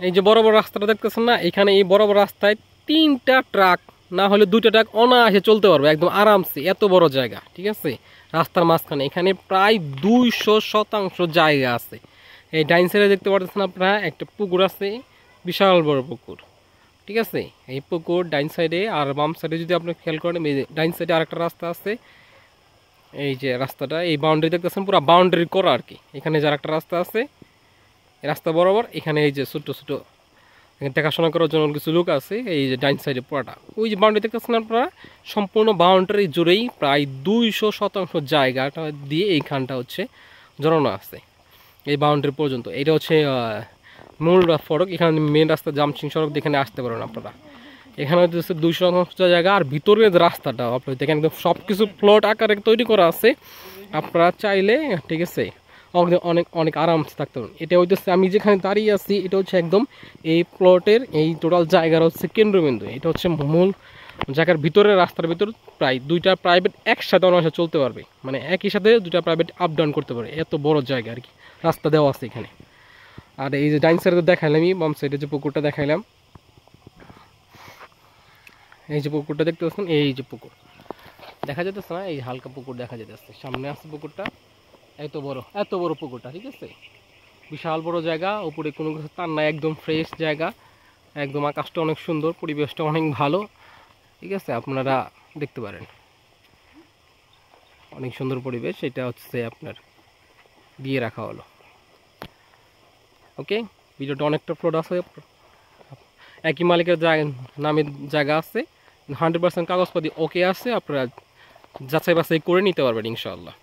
এই যে বড় বড় রাস্তাটা দেখতেছেন না, এখানে এই বড় বড় রাস্তায় 3টা ট্রাক না হলে 2টা ট্রাক অনায়াসে চলতে পারবে একদম আরামসে, এত বড় জায়গা। ঠিক আছে, রাস্তার মাঝখানে এখানে প্রায় 200% জায়গা আছে। এই ডাইন সাইডে দেখতে পাচ্ছেন আপনারা একটা পুকুর আছে, বিশাল বড় পুকুর। ঠিক আছে, এই পুকুর ডাইন সাইডে, আর বাম সাইডে যদি আপনি খেয়াল করেন ডাইন সাইডে আরেকটা রাস্তা আছে। এই যে রাস্তাটা, এই বাউন্ডারি দেখতেছেন পুরো বাউন্ডারি করা আর কি। এখানে যে আরেকটা রাস্তা আছে, এই রাস্তা বরাবর এখানে এই যে ছোট ছোট দেখাশোনা করার জন্য কিছু লোক আছে। এই যে ডাইন সাইডে পুরাটা ওই যে বাউন্ডারি দেখতেছেন আপনারা, সম্পূর্ণ বাউন্ডারি জুড়েই প্রায় 200% জায়গাটা দিয়ে এইখানটা হচ্ছে জড়ানো আছে এই বাউন্ডারি পর্যন্ত। এটা হচ্ছে মূল ফটক, এখানে মেন রাস্তা জামসিং সড়ক, এখানে আসতে পারেন আপনারা। এখানে হচ্ছে 200% জায়গা, আর ভিতরের যে রাস্তাটা আপনার দেখেন একদম সব কিছু প্লট আকারে তৈরি করা আছে। আপনারা চাইলে ঠিক আছে অনেক অনেক আরামসে থাকতে পারেন। এটা হইতেছে আমি যেখানে দাঁড়িয়ে আছি, এটা হচ্ছে একদম এই প্লটের এই টোটাল জায়গার হচ্ছে কেন্দ্রবিন্দু। এটা হচ্ছে মূল জায়গার ভিতরে, রাস্তার ভিতর প্রায় 2টা প্রাইভেট একসাথে অনায়াসে চলতে পারবে, মানে একই সাথে 2টা প্রাইভেট আপ ডাউন করতে পারবে, এত বড় জায়গা আর কি রাস্তা দেওয়া আছে এখানে। আর এই যে ডাইন সাইডে দেখাইলাম, বাম সাইডে যে পুকুরটা দেখাইলাম, এই যে পুকুরটা দেখতে পাচ্ছেন, এই যে পুকুর দেখা যেতেছে না, এই হালকা পুকুর দেখা যেতেছে, সামনে আছে পুকুরটা, এত বড় পুকুরটা। ঠিক আছে, বিশাল বড় জায়গা, উপরে কোনো কিছু তার নাই, একদম ফ্রেশ জায়গা, একদম আকাশটা অনেক সুন্দর, পরিবেশটা অনেক ভালো। ঠিক আছে, আপনারা দেখতে পারেন, অনেক সুন্দর পরিবেশ। এটা হচ্ছে আপনার দিয়ে রাখা হলো। ওকে, ভিডিওটা অনেকটা ফ্লোড আছে, একই মালিকের নামের জায়গা আছে, 100% কাগজপাতি ওকে আছে, আপনারা যাচাই বাছাই করে নিতে পারবেন ইনশাআল্লাহ।